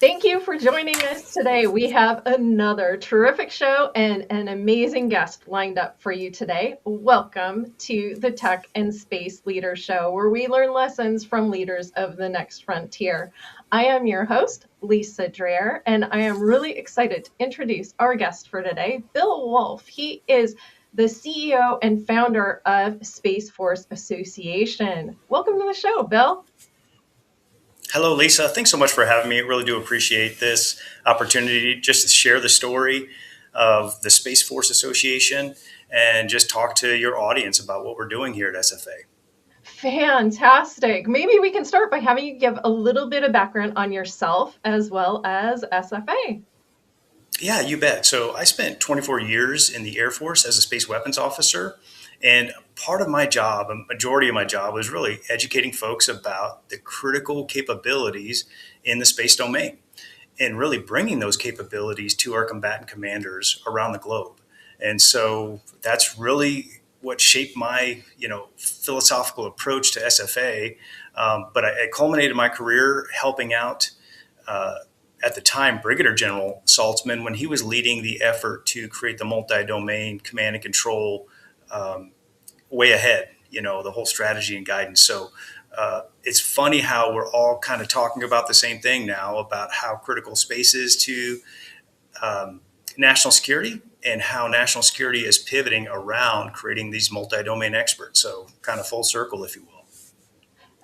Thank you for joining us today. We have another terrific show and an amazing guest lined up for you today. Welcome to the Tech and Space Leader Show, where we learn lessons from leaders of the next frontier. I am your host, Lisa Dreher, and I am really excited to introduce our guest for today, Bill Woolf. He is the CEO and founder of Space Force Association. Welcome to the show, Bill. Hello, Lisa. Thanks so much for having me. I really do appreciate this opportunity just to share the story of the Space Force Association and just talk to your audience about what we're doing here at SFA. Fantastic. Maybe we can start by having you give a little bit of background on yourself as well as SFA. Yeah, you bet. So I spent 24 years in the Air Force as a space weapons officer. And part of my job, a majority of my job, was really educating folks about the critical capabilities in the space domain and really bringing those capabilities to our combatant commanders around the globe. And so that's really what shaped my, philosophical approach to SFA. But I culminated my career helping out at the time Brigadier General Saltzman when he was leading the effort to create the multi-domain command and control way ahead, the whole strategy and guidance. So it's funny how we're all kind of talking about the same thing now about how critical space is to national security and how national security is pivoting around creating these multi-domain experts. So kind of full circle, if you will.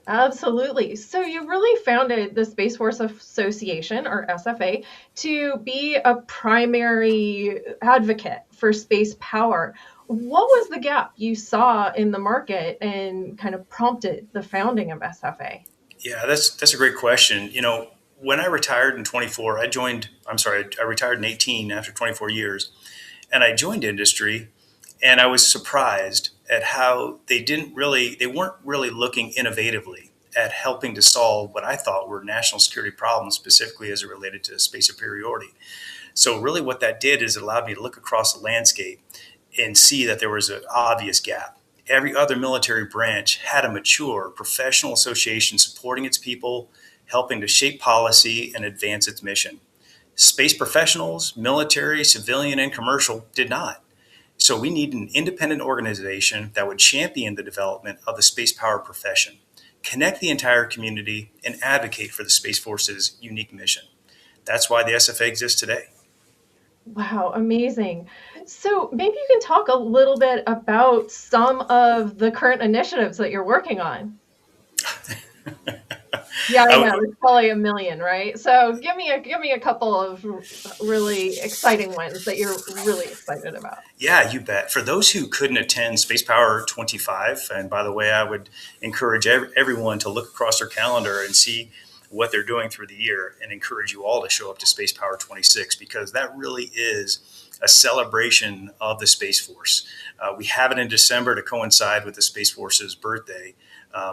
Absolutely. So you really founded the Space Force Association, or SFA, to be a primary advocate for space power. What was the gap you saw in the market and kind of prompted the founding of SFA? Yeah, that's a great question. When I retired in 24, I retired in 18 after 24 years, and I joined industry, and I was surprised at how they weren't really looking innovatively at helping to solve what I thought were national security problems, specifically as it related to space superiority. So really what that did is it allowed me to look across the landscape and see that there was an obvious gap. Every other military branch had a mature professional association supporting its people, helping to shape policy and advance its mission. Space professionals, military, civilian, and commercial did not. So we need an independent organization that would champion the development of the space power profession, connect the entire community, and advocate for the Space Force's unique mission. That's why the SFA exists today. Wow, amazing. So maybe you can talk a little bit about some of the current initiatives that you're working on. Yeah, I I know. would, It's probably a million, right? So give me a couple of really exciting ones that you're really excited about. Yeah, you bet. For those who couldn't attend Space Power 25, and by the way, I would encourage everyone to look across their calendar and see what they're doing through the year and encourage you all to show up to Space Power 26 because that really is a celebration of the Space Force. We have it in December to coincide with the Space Force's birthday.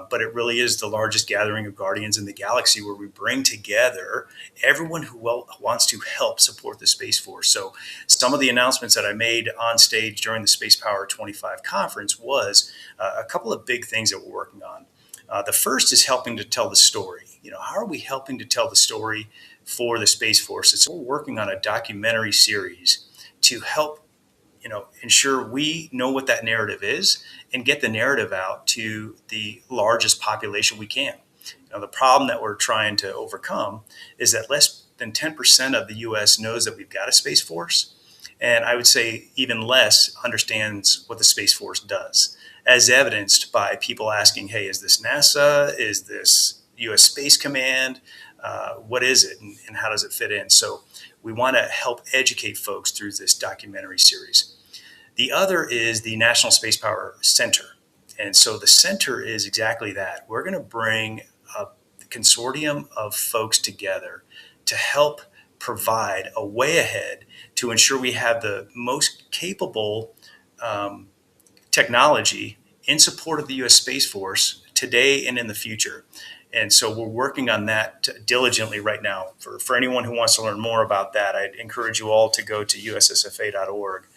But it really is the largest gathering of Guardians in the galaxy where we bring together everyone who wants to help support the Space Force. So some of the announcements that I made on stage during the Space Power 25 conference was a couple of big things that we're working on. The first is helping to tell the story. How are we helping to tell the story for the Space Force? So we're working on a documentary series to help ensure we know what that narrative is and get the narrative out to the largest population we can. The problem that we're trying to overcome is that less than 10% of the U.S. knows that we've got a Space Force. And I would say even less understands what the Space Force does, as evidenced by people asking, hey, is this NASA? Is this U.S. Space Command? What is it and how does it fit in? So we want to help educate folks through this documentary series. The other is the National Space Power Center. And so the center is exactly that. We're going to bring a consortium of folks together to help provide a way ahead to ensure we have the most capable technology in support of the U.S. Space Force today and in the future. And so we're working on that diligently right now. For anyone who wants to learn more about that, I'd encourage you all to go to ussfa.org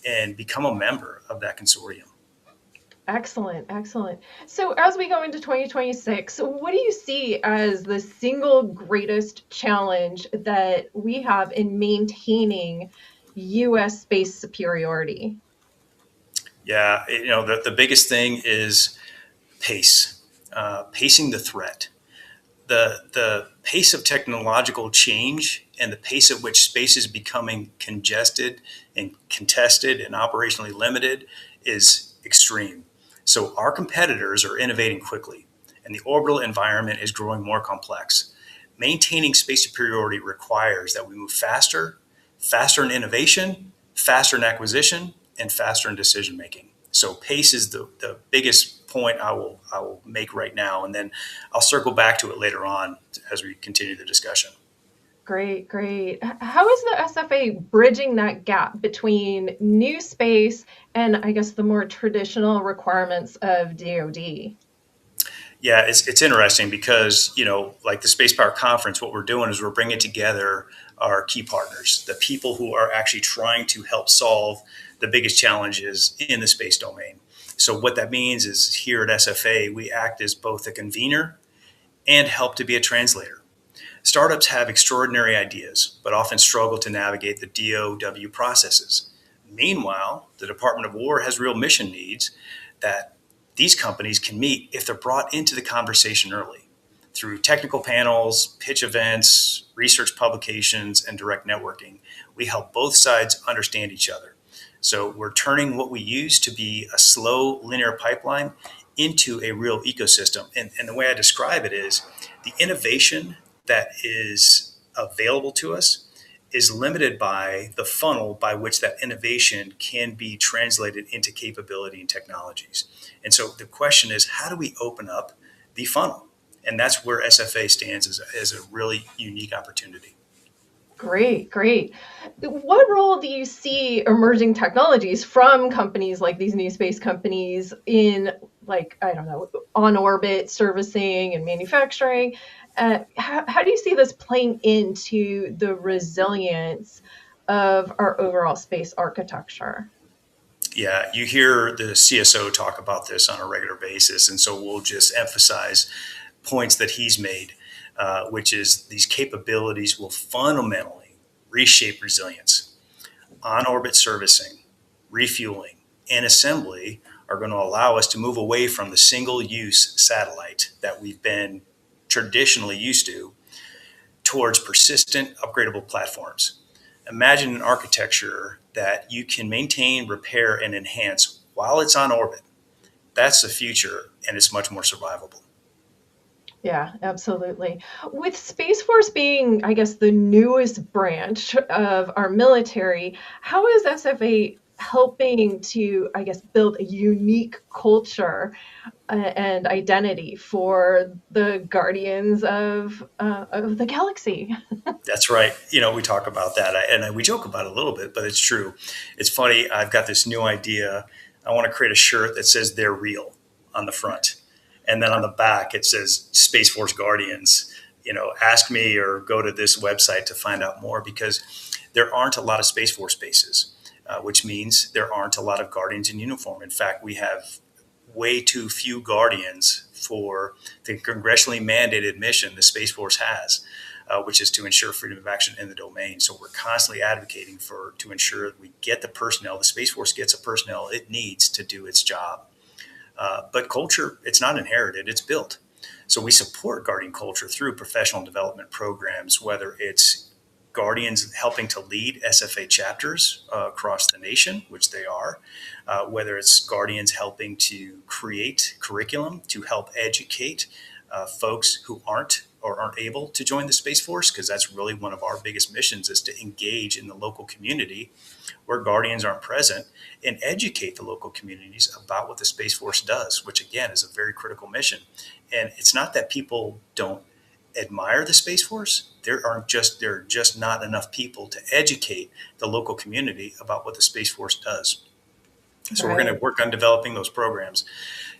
and become a member of that consortium. Excellent, excellent. So, as we go into 2026, what do you see as the single greatest challenge that we have in maintaining US space superiority? Yeah, the biggest thing is pace, pacing the threat. The pace of technological change and the pace at which space is becoming congested and contested and operationally limited is extreme. So our competitors are innovating quickly, and the orbital environment is growing more complex. Maintaining space superiority requires that we move faster, faster in innovation, faster in acquisition, and faster in decision making. So pace is the biggest point I will make right now, and then I'll circle back to it later on as we continue the discussion. Great, great. How is the SFA bridging that gap between new space and, I guess, the more traditional requirements of DoD? Yeah, it's interesting because like the Space Power Conference, what we're doing is we're bringing together our key partners, the people who are actually trying to help solve the biggest challenges in the space domain. So what that means is here at SFA, we act as both a convener and help to be a translator. Startups have extraordinary ideas, but often struggle to navigate the DOW processes. Meanwhile, the Department of War has real mission needs that these companies can meet if they're brought into the conversation early through technical panels, pitch events, research publications, and direct networking. We help both sides understand each other. So we're turning what we used to be a slow linear pipeline into a real ecosystem. And the way I describe it is the innovation that is available to us is limited by the funnel by which that innovation can be translated into capability and technologies. And so the question is, how do we open up the funnel? And that's where SFA stands as a really unique opportunity. Great, great. What role do you see emerging technologies from companies like these new space companies in, like, I don't know, on orbit servicing and manufacturing? How do you see this playing into the resilience of our overall space architecture? Yeah, you hear the CSO talk about this on a regular basis. And so we'll just emphasize points that he's made, which is these capabilities will fundamentally reshape resilience. On orbit servicing, refueling, and assembly are going to allow us to move away from the single use satellite that we've been traditionally used to towards persistent, upgradable platforms. Imagine an architecture that you can maintain, repair, and enhance while it's on orbit. That's the future, and it's much more survivable. Yeah, absolutely. With Space Force being, I guess, the newest branch of our military, how is SFA helping to, I guess, build a unique culture and identity for the guardians of the galaxy? That's right. We talk about that, and we joke about it a little bit, but it's true. It's funny. I've got this new idea. I want to create a shirt that says "They're real" on the front, and then on the back it says "Space Force Guardians." Ask me or go to this website to find out more because there aren't a lot of Space Force bases, which means there aren't a lot of Guardians in uniform. In fact, we have way too few Guardians for the congressionally mandated mission the Space Force has, which is to ensure freedom of action in the domain. So we're constantly advocating to ensure that we get the personnel, the Space Force gets the personnel it needs to do its job. But culture, it's not inherited, it's built. So we support Guardian culture through professional development programs, whether it's Guardians helping to lead SFA chapters across the nation, which they are, whether it's Guardians helping to create curriculum to help educate folks who aren't able to join the Space Force, because that's really one of our biggest missions is to engage in the local community where Guardians aren't present and educate the local communities about what the Space Force does, which again is a very critical mission. And it's not that people don't admire the Space Force. There are just not enough people to educate the local community about what the Space Force does. So we're going to Right. work on developing those programs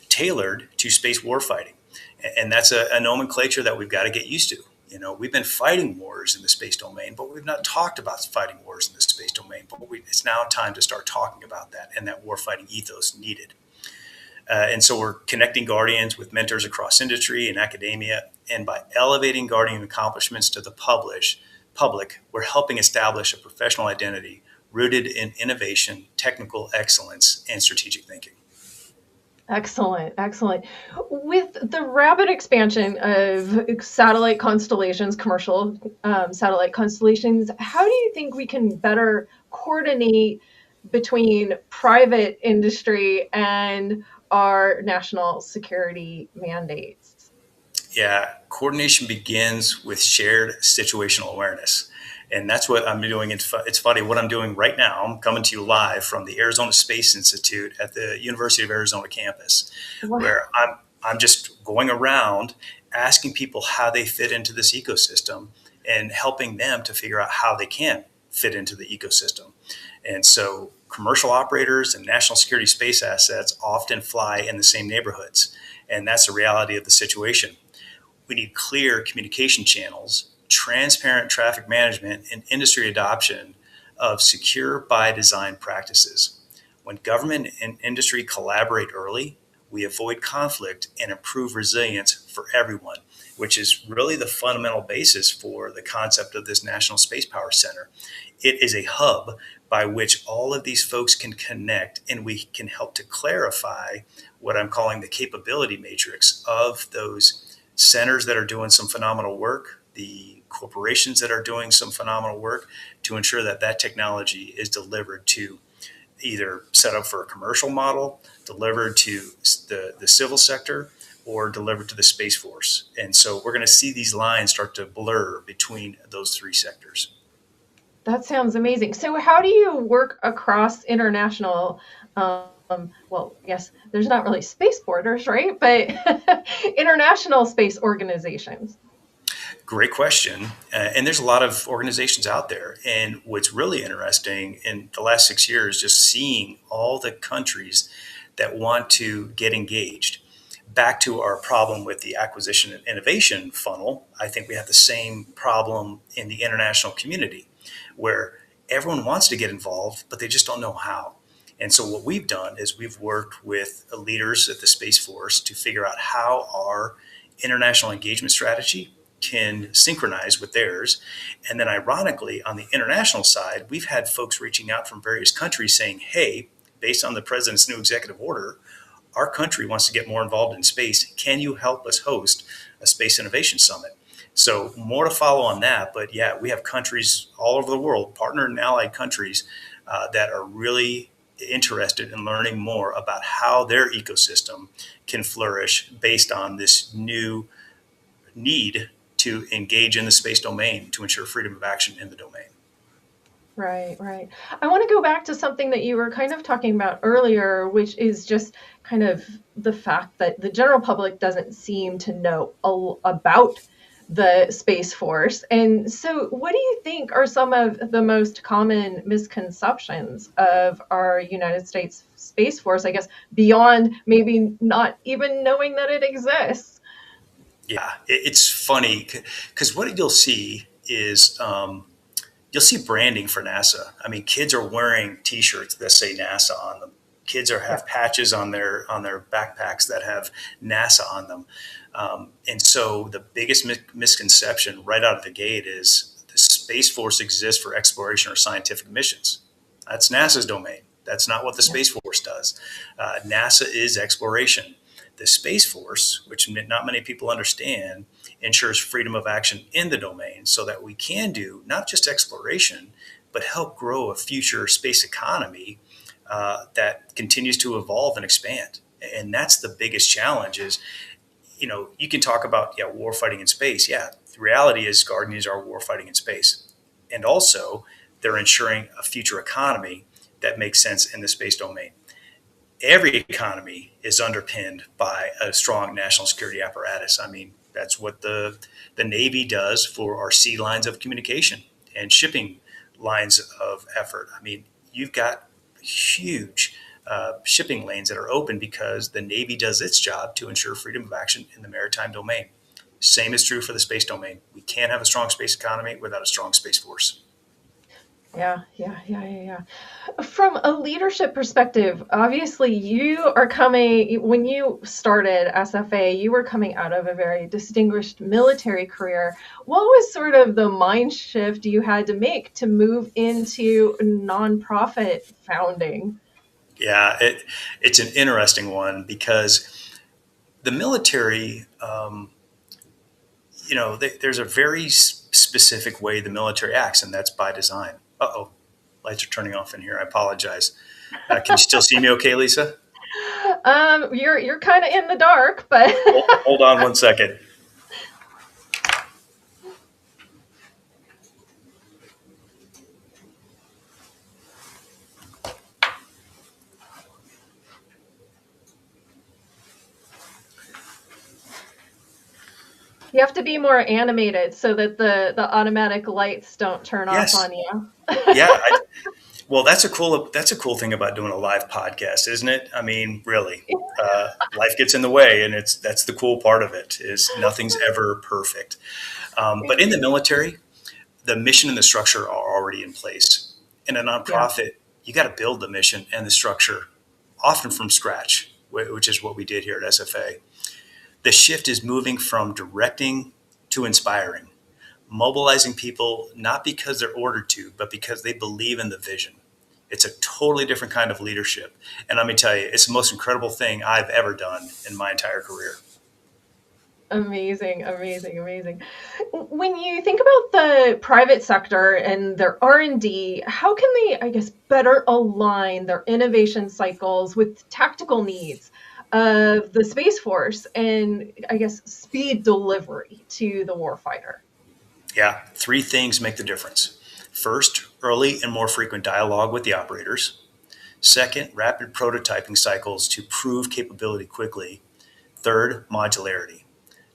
tailored to space warfighting. And that's a nomenclature that we've got to get used to. We've been fighting wars in the space domain, but we've not talked about fighting wars in the space domain. But it's now time to start talking about that and that warfighting ethos needed. And so we're connecting Guardians with mentors across industry and academia. And by elevating Guardian accomplishments to the public, we're helping establish a professional identity rooted in innovation, technical excellence, and strategic thinking. Excellent, excellent. With the rapid expansion of satellite constellations, commercial satellite constellations, how do you think we can better coordinate between private industry and our national security mandates? Yeah, coordination begins with shared situational awareness. And that's what I'm doing. It's funny what I'm doing right now. I'm coming to you live from the Arizona Space Institute at the University of Arizona campus, Wow. where I'm just going around asking people how they fit into this ecosystem and helping them to figure out how they can fit into the ecosystem. And so commercial operators and national security space assets often fly in the same neighborhoods. And that's the reality of the situation. We need clear communication channels, transparent traffic management, and industry adoption of secure by design practices. When government and industry collaborate early, we avoid conflict and improve resilience for everyone, which is really the fundamental basis for the concept of this National Space Power Center. It is a hub by which all of these folks can connect, and we can help to clarify what I'm calling the capability matrix of those centers that are doing some phenomenal work, the corporations that are doing some phenomenal work, to ensure that that technology is delivered to either set up for a commercial model, delivered to the civil sector, or delivered to the Space Force. And so we're going to see these lines start to blur between those three sectors. That sounds amazing. So, how do you work across international? Well, yes, there's not really space borders, right? But international space organizations. Great question. And there's a lot of organizations out there. And what's really interesting in the last 6 years, just seeing all the countries that want to get engaged. Back to our problem with the acquisition and innovation funnel, I think we have the same problem in the international community where everyone wants to get involved, but they just don't know how. And so what we've done is we've worked with leaders at the Space Force to figure out how our international engagement strategy can synchronize with theirs. And then ironically, on the international side, we've had folks reaching out from various countries saying, hey, based on the president's new executive order, our country wants to get more involved in space. Can you help us host a space innovation summit? So more to follow on that. But yeah, we have countries all over the world, partner and allied countries, that are really interested in learning more about how their ecosystem can flourish based on this new need to engage in the space domain to ensure freedom of action in the domain. Right, right. I want to go back to something that you were kind of talking about earlier, which is just kind of the fact that the general public doesn't seem to know about the Space Force. And so, what do you think are some of the most common misconceptions of our United States Space Force, I guess, beyond maybe not even knowing that it exists? Yeah, it's funny because what you'll see is you'll see branding for NASA. I mean, kids are wearing T-shirts that say NASA on them. Kids Yeah. have patches on their backpacks that have NASA on them. And so the biggest misconception right out of the gate is the Space Force exists for exploration or scientific missions. That's NASA's domain. That's not what the Yeah. Space Force does. NASA is exploration. The Space Force, which not many people understand, ensures freedom of action in the domain so that we can do not just exploration, but help grow a future space economy that continues to evolve and expand. And that's the biggest challenge is, you can talk about, war fighting in space. Yeah, the reality is Guardians are war fighting in space. And also, they're ensuring a future economy that makes sense in the space domain. Every economy is underpinned by a strong national security apparatus. I mean, that's what the Navy does for our sea lines of communication and shipping lines of effort. I mean, you've got huge shipping lanes that are open because the Navy does its job to ensure freedom of action in the maritime domain. Same is true for the space domain. We can't have a strong space economy without a strong space force. Yeah. From a leadership perspective, obviously you are coming, when you started SFA, you were coming out of a very distinguished military career. What was sort of the mind shift you had to make to move into nonprofit founding? Yeah, it's an interesting one because the military, there's a very specific way the military acts, and that's by design. Uh-oh, lights are turning off in here. I apologize. Can you still see me okay, Lisa? You're kind of in the dark, but Hold on one second. you have to be more animated so that the automatic lights don't turn off Yes. on you. Yeah. Well, that's a cool thing about doing a live podcast, isn't it? I mean, really, life gets in the way, and that's the cool part of it is nothing's ever perfect. But in the military, the mission and the structure are already in place. In a Yeah. nonprofit, you got to build the mission and the structure, often from scratch, which is what we did here at SFA. The shift is moving from directing to inspiring, mobilizing people not because they're ordered to, but because they believe in the vision. It's a totally different kind of leadership. And let me tell you, it's the most incredible thing I've ever done in my entire career. Amazing. When you think about the private sector and their R&D, how can they, I guess, better align their innovation cycles with tactical needs of the Space Force and, I guess, speed delivery to the warfighter? Yeah, three things make the difference. First, early and more frequent dialogue with the operators. Second, rapid prototyping cycles to prove capability quickly. Third, modularity.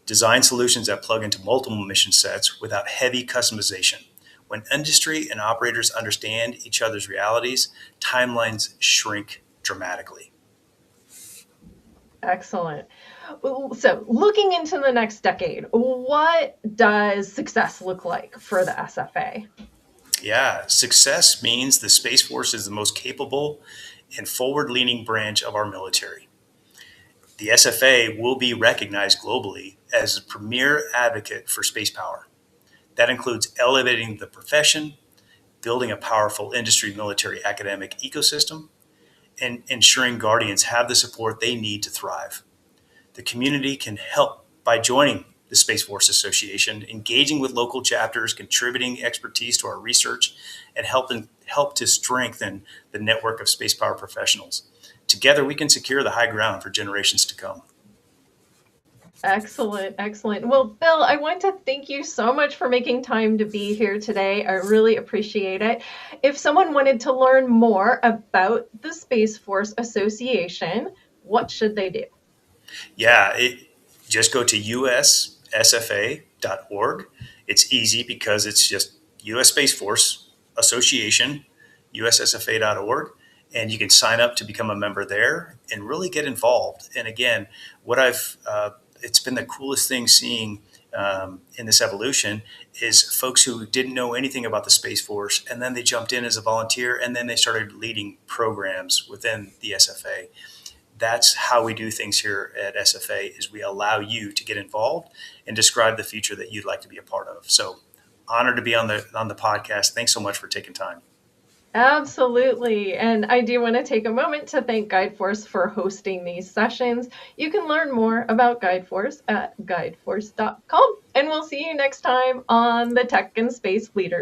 Design solutions that plug into multiple mission sets without heavy customization. When industry and operators understand each other's realities, timelines shrink dramatically. Excellent. So, looking into the next decade, what does success look like for the SFA? Yeah, success means the Space Force is the most capable and forward leaning branch of our military. The SFA will be recognized globally as a premier advocate for space power. That includes elevating the profession, building a powerful industry military academic ecosystem, and ensuring Guardians have the support they need to thrive. The community can help by joining the Space Force Association, engaging with local chapters, contributing expertise to our research, and help to strengthen the network of space power professionals. Together, we can secure the high ground for generations to come. Excellent. Well, Bill, I want to thank you so much for making time to be here today. I really appreciate it. If someone wanted to learn more about the Space Force Association, what should they do? Yeah, just go to ussfa.org. It's easy because it's just U.S. Space Force Association, ussfa.org, and you can sign up to become a member there and really get involved. And again, what it's been the coolest thing seeing in this evolution is folks who didn't know anything about the Space Force, and then they jumped in as a volunteer, and then they started leading programs within the SFA. That's how we do things here at SFA is we allow you to get involved and describe the future that you'd like to be a part of. So honored to be on the podcast. Thanks so much for taking time. Absolutely. And I do want to take a moment to thank GuideForce for hosting these sessions. You can learn more about GuideForce at guideforce.com. And we'll see you next time on the Tech and Space Leadership